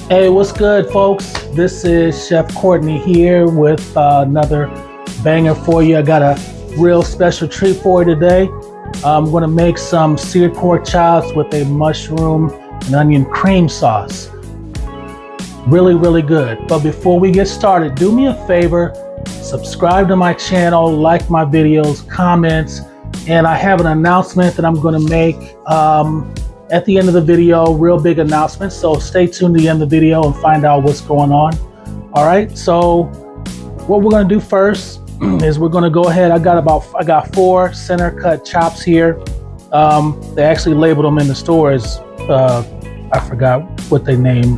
Hey, what's good, folks? This is Chef Courtney here with another banger for you. I got a real special treat for you today. I'm going to make some seared pork chops with a mushroom and onion cream sauce. Really, really good. But before we get started, do me a favor, subscribe to my channel, like my videos, comments, and I have an announcement that I'm going to make at the end of the video, real big announcement. So stay tuned to the end of the video and find out what's going on. All right, so what we're going to do first is we're going to go ahead. I got 4 center cut chops here. They actually labeled them in the stores. I forgot what they named,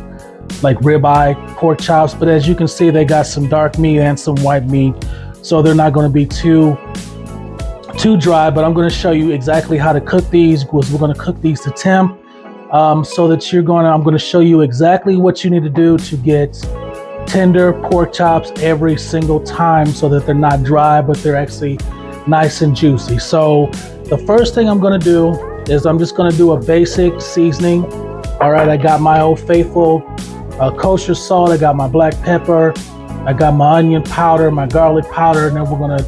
like ribeye pork chops, but as you can see, they got some dark meat and some white meat, so they're not going to be too dry. But I'm going to show you exactly how to cook these, because we're going to cook these to temp, so that I'm going to show you exactly what you need to do to get tender pork chops every single time, so that they're not dry, but they're actually nice and juicy. So the first thing I'm going to do is I'm just going to do a basic seasoning. All right, I got my Old Faithful kosher salt, I got my black pepper, I got my onion powder, my garlic powder, and then we're going to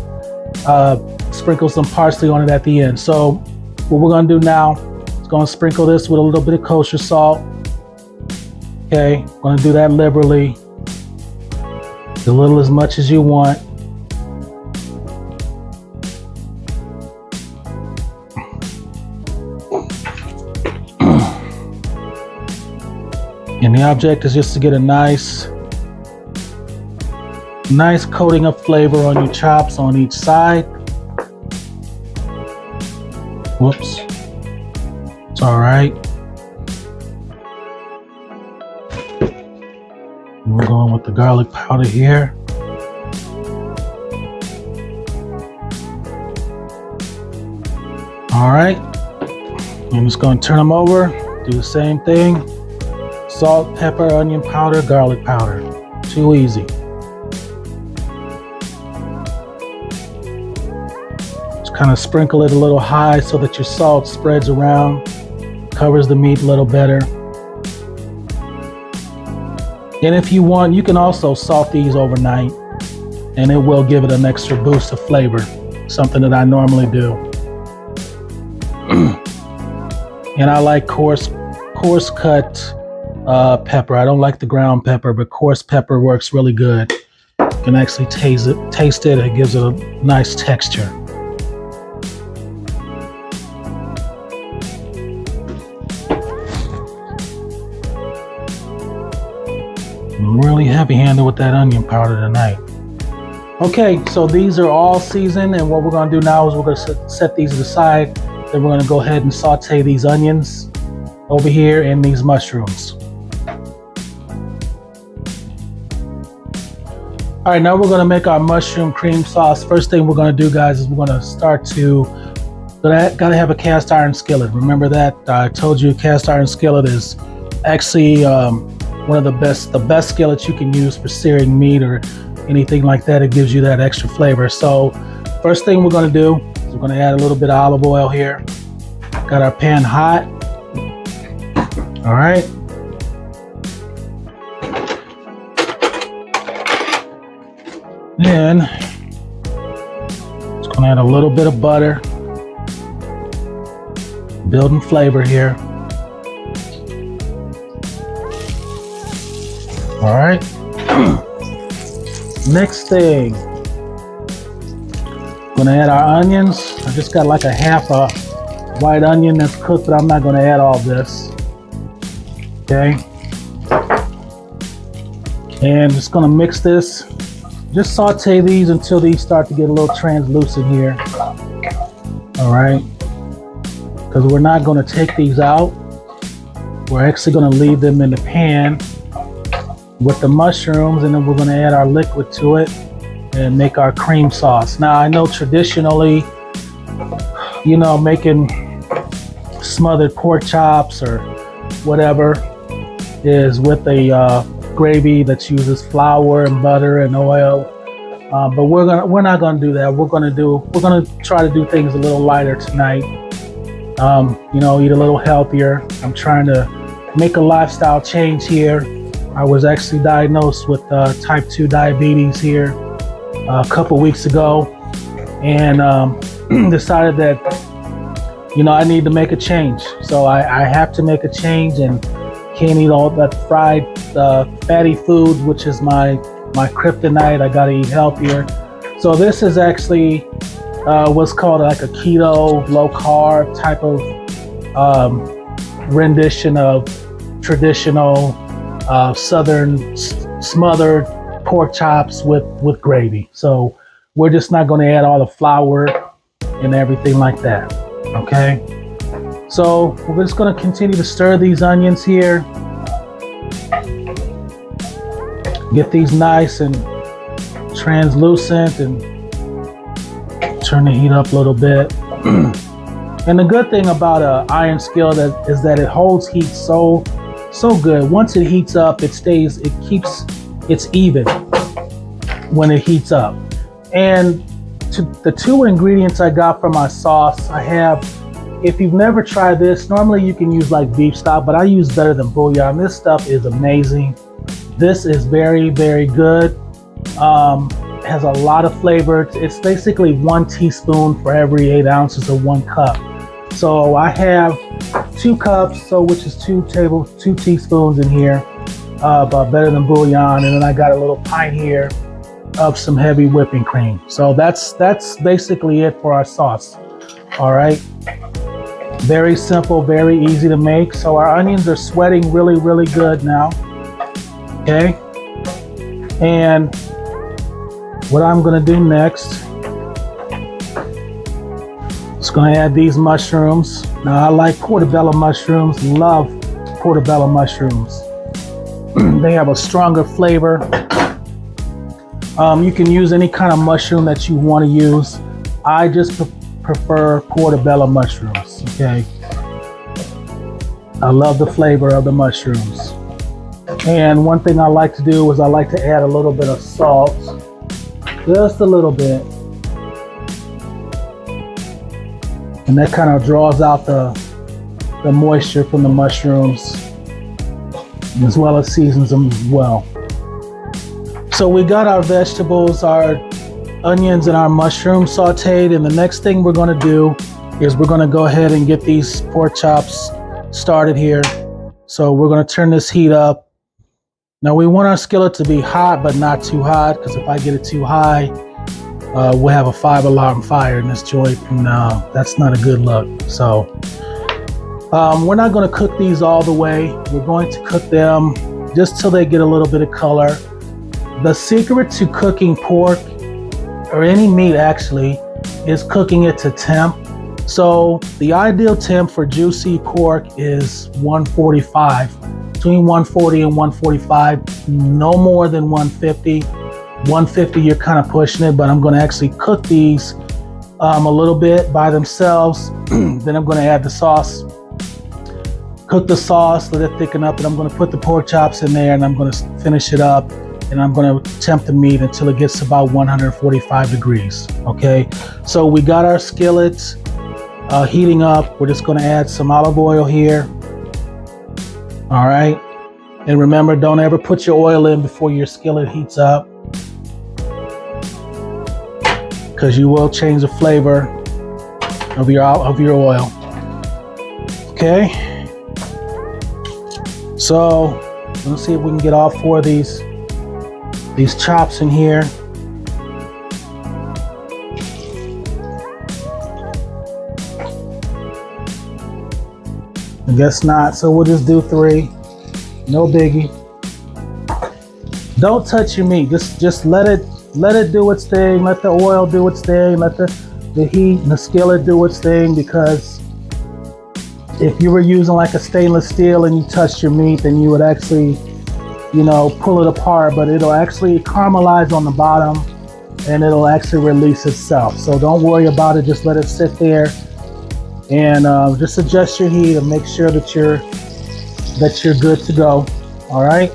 sprinkle some parsley on it at the end. So what we're going to do now is going to sprinkle this with a little bit of kosher salt. Okay, going to do that liberally, a little as much as you want. And the object is just to get a nice coating of flavor on your chops on each side. Whoops. It's all right. We're going with the garlic powder here. All right. I'm just going to turn them over. Do the same thing. Salt, pepper, onion powder, garlic powder. Too easy. Just kind of sprinkle it a little high so that your salt spreads around, covers the meat a little better. And if you want, you can also salt these overnight, and it will give it an extra boost of flavor, something that I normally do. And I like coarse cut pepper. I don't like the ground pepper, but coarse pepper works really good. You can actually taste it. It gives it a nice texture. I'm really heavy-handed with that onion powder tonight. Okay, so these are all seasoned, and what we're going to do now is we're going to set these aside. Then we're going to go ahead and saute these onions over here and these mushrooms. All right, now we're going to make our mushroom cream sauce. First thing we're going to do, guys, is we're going to gotta have a cast iron skillet. Remember that I told you cast iron skillet is actually one of the best skillets you can use for searing meat or anything like that. It gives you that extra flavor. So first thing we're going to do is we're going to add a little bit of olive oil here. Got our pan hot. All right. Then just going to add a little bit of butter, building flavor here. All right. Next thing, going to add our onions. I just got like a half a white onion that's cooked, but I'm not going to add all this. Okay. And just going to mix this. Just saute these until these start to get a little translucent here. All right. Because we're not going to take these out. We're actually going to leave them in the pan with the mushrooms, and then we're going to add our liquid to it and make our cream sauce. Now, I know traditionally, you know, making smothered pork chops or whatever is with a gravy that uses flour and butter and oil, but we're not gonna do that. We're gonna try to do things a little lighter tonight. You know, eat a little healthier. I'm trying to make a lifestyle change here. I was actually diagnosed with type 2 diabetes here a couple weeks ago, and decided that, you know, I need to make a change. So I have to make a change and can't eat all that fried fatty food, which is my kryptonite. I gotta eat healthier. So this is actually what's called like a keto, low carb type of rendition of traditional southern smothered pork chops with gravy. So we're just not going to add all the flour and everything like that. Okay, so we're just going to continue to stir these onions here, get these nice and translucent, and turn the heat up a little bit. And the good thing about an iron skillet is that it holds heat so good. Once it heats up, it's even when it heats up. And the two ingredients I got for my sauce, I have, if you've never tried this, normally you can use like beef stock, but I use Better Than Bouillon. This stuff is amazing. This is very, very good. Has a lot of flavor. It's basically 1 teaspoon for every 8 ounces of 1 cup. So I have 2 cups, so which is 2 teaspoons in here of Better Than Bouillon, and then I got a little pint here of some heavy whipping cream. So that's basically it for our sauce. All right, very simple, very easy to make. So our onions are sweating really, really good now. Okay, and what I'm gonna do next, just gonna add these mushrooms. Now I like portabello mushrooms, love portabello mushrooms. They have a stronger flavor. You can use any kind of mushroom that you want to use. I just prefer portabello mushrooms, okay? I love the flavor of the mushrooms. And one thing I like to do is I like to add a little bit of salt, just a little bit. And that kind of draws out the moisture from the mushrooms, as well as seasons them well. So we got our vegetables, our onions and our mushrooms sauteed, and the next thing we're gonna do is we're gonna go ahead and get these pork chops started here. So we're gonna turn this heat up. Now we want our skillet to be hot, but not too hot, because if I get it too high, we'll have a 5-alarm fire in this joint, and that's not a good look. So we're not going to cook these all the way. We're going to cook them just till they get a little bit of color. The secret to cooking pork, or any meat actually, is cooking it to temp. So the ideal temp for juicy pork is 145, between 140 and 145, no more than 150. 150, you're kind of pushing it, but I'm going to actually cook these a little bit by themselves. Then I'm going to add the sauce, cook the sauce, let it thicken up, and I'm going to put the pork chops in there, and I'm going to finish it up, and I'm going to temp the meat until it gets about 145 degrees. Okay, so we got our skillets heating up. We're just going to add some olive oil here. All right, and remember, don't ever put your oil in before your skillet heats up, because you will change the flavor of your oil. Okay, so let's see if we can get all 4 of these chops in here. I guess not, so we'll just do 3. No biggie. Don't touch your meat. Just let it do its thing. Let the oil do its thing. Let the heat and the skillet do its thing, because if you were using like a stainless steel and you touched your meat, then you would actually, you know, pull it apart, but it'll actually caramelize on the bottom and it'll actually release itself. So don't worry about it. Just let it sit there, and just adjust your heat and make sure that you're good to go. All right.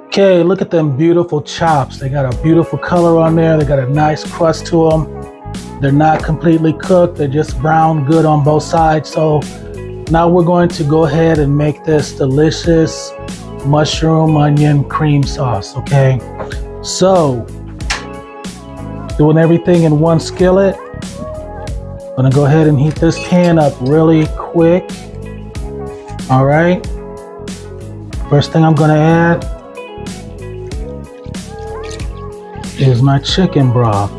Okay, look at them beautiful chops. They got a beautiful color on there. They got a nice crust to them. They're not completely cooked. They're just brown good on both sides. So Now we're going to go ahead and make this delicious mushroom onion cream sauce, okay? So, doing everything in one skillet. Gonna go ahead and heat this pan up really quick. All right. First thing I'm gonna add is my chicken broth,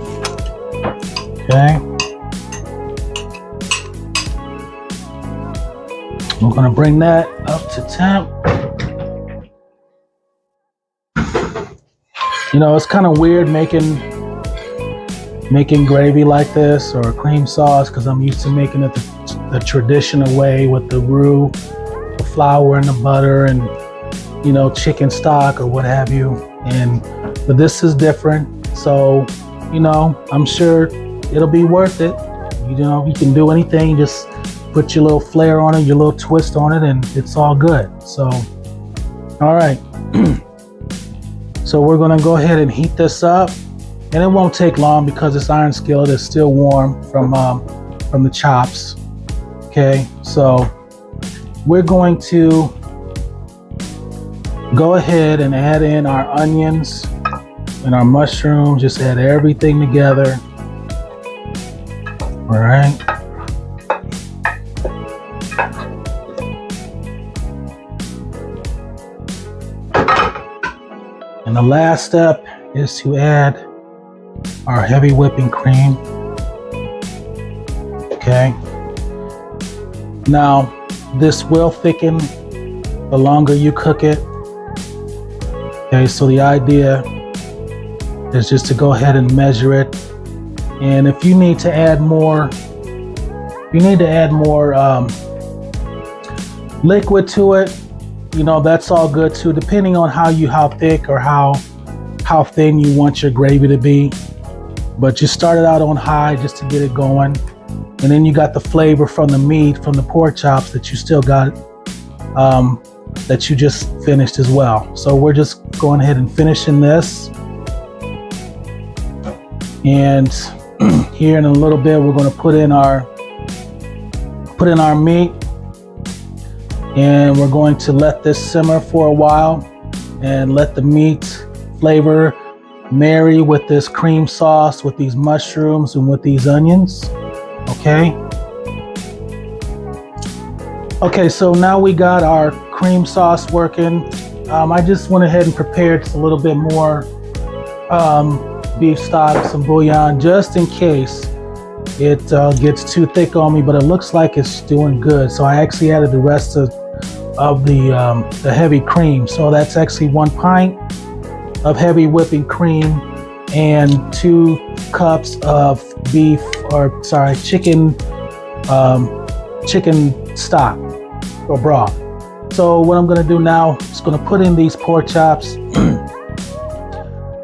okay? We're gonna bring that up to temp. You know, it's kind of weird making gravy like this or a cream sauce because I'm used to making it the traditional way with the roux, the flour and the butter and, you know, chicken stock or what have you. But this is different. So, you know, I'm sure it'll be worth it. You know, you can do anything, just put your little flair on it, your little twist on it, and it's all good. So, all right. So we're gonna go ahead and heat this up. And it won't take long because this iron skillet is still warm from the chops. Okay, so we're going to go ahead and add in our onions and our mushrooms. Just add everything together. All right. And the last step is to add our heavy whipping cream. Okay. Now, this will thicken the longer you cook it. Okay, so the idea is just to go ahead and measure it. And if you need to add more, liquid to it, you know, that's all good too, depending on how thick or how thin you want your gravy to be. But you started out on high just to get it going. And then you got the flavor from the meat, from the pork chops that you still got, that you just finished as well. So we're just going ahead and finishing this. And here in a little bit, we're going to put in our meat. And we're going to let this simmer for a while and let the meat flavor marry with this cream sauce, with these mushrooms and with these onions. Okay. Okay, so now we got our cream sauce working. I just went ahead and prepared a little bit more beef stock, some bouillon, just in case it gets too thick on me, but it looks like it's doing good. So I actually added the rest of the heavy cream. So that's actually 1 pint of heavy whipping cream and 2 cups of chicken stock or broth. So what I'm gonna do now is gonna put in these pork chops,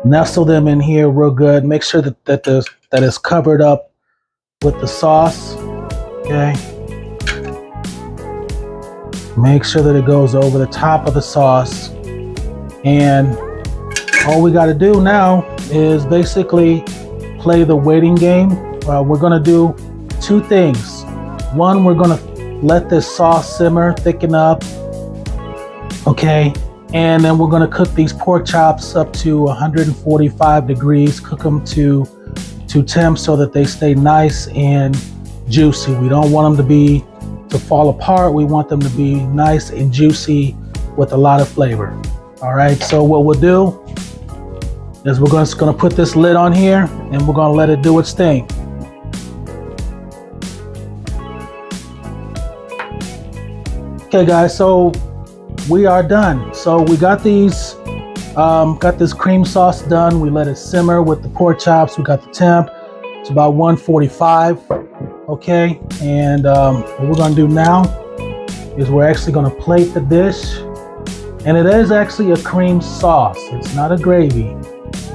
nestle them in here real good. Make sure that it's covered up with the sauce. Okay. Make sure that it goes over the top of the sauce. And all we got to do now is basically play the waiting game. We're going to do 2 things. One, we're going to let this sauce simmer, thicken up. Okay. And then we're going to cook these pork chops up to 145 degrees. Cook them to temp so that they stay nice and juicy. We don't want them to fall apart. We want them to be nice and juicy with a lot of flavor. All right, so what we'll do is we're just gonna put this lid on here and we're gonna let it do its thing. Okay guys, so we are done. So we got these, got this cream sauce done. We let it simmer with the pork chops. We got the temp. It's about 145. Okay, and what we're gonna do now is we're actually gonna plate the dish, and it is actually a cream sauce. It's not a gravy.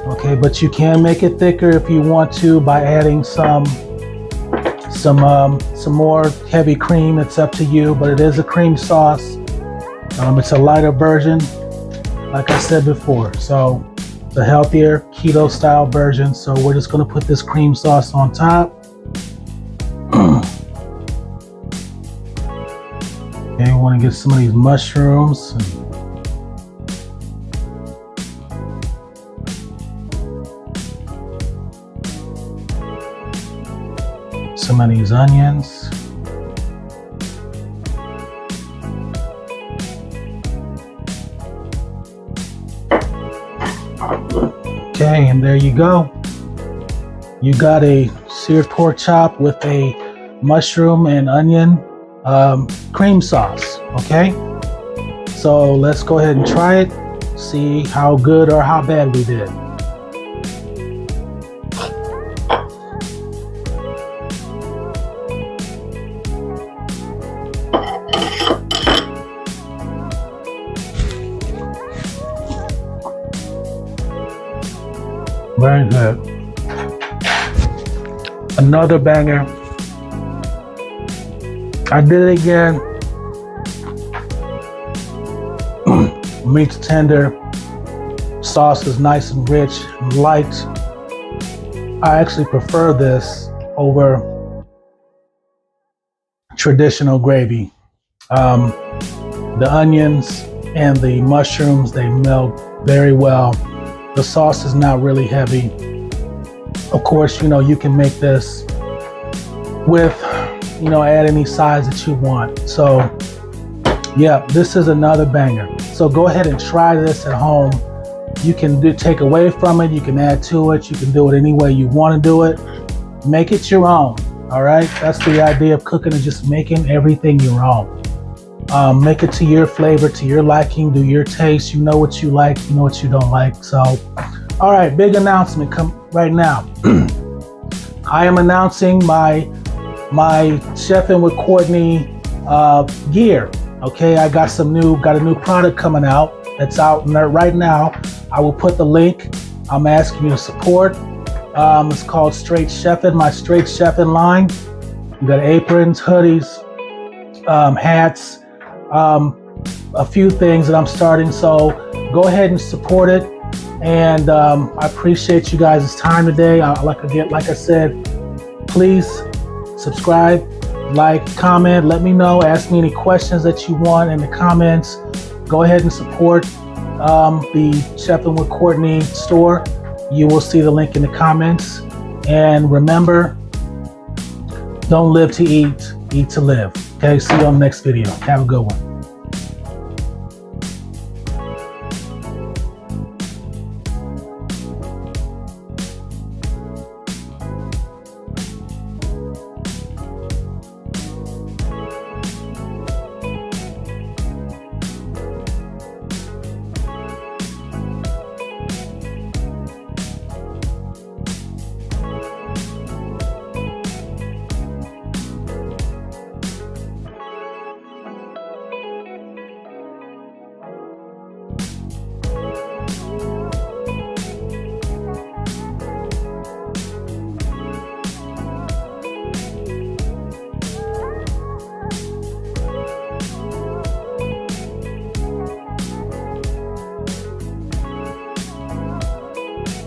Okay, but you can make it thicker if you want to by adding some more heavy cream. It's up to you, but it is a cream sauce. It's a lighter version, like I said before. So it's a healthier keto style version. So we're just gonna put this cream sauce on top. Okay, we want to get some of these mushrooms. Some of these onions. Okay, and there you go. You got a seared pork chop with a mushroom and onion cream sauce. Okay, so let's go ahead and try it, see how good or how bad we did. Very good. Another banger. I did it again. Meat's tender. Sauce is nice and rich and light. I actually prefer this over traditional gravy. The onions and the mushrooms, they melt very well. The sauce is not really heavy. Of course, you know, you can make this with, you know, add any size that you want. So yeah, this is another banger. So go ahead and try this at home. You can take away from it, you can add to it, you can do it any way you want to do it. Make it your own, all right? That's the idea of cooking, is just making everything your own. Make it to your flavor, to your liking, do your taste. You know what you like, you know what you don't like. So, all right, big announcement come right now. I am announcing my Chefing with Courtney gear. Okay, I got a new product coming out. That's out right now. I will put the link. I'm asking you to support. It's called Straight Chefing, my Straight Chefing line. We got aprons, hoodies, hats, a few things that I'm starting. So go ahead and support it. And I appreciate you guys' time today. Like I said, please subscribe, like, comment, let me know, ask me any questions that you want in the comments. Go ahead and support the Chefing with Courtney store. You will see the link in the comments. And remember, don't live to eat, eat to live. Okay, see you on the next video. Have a good one.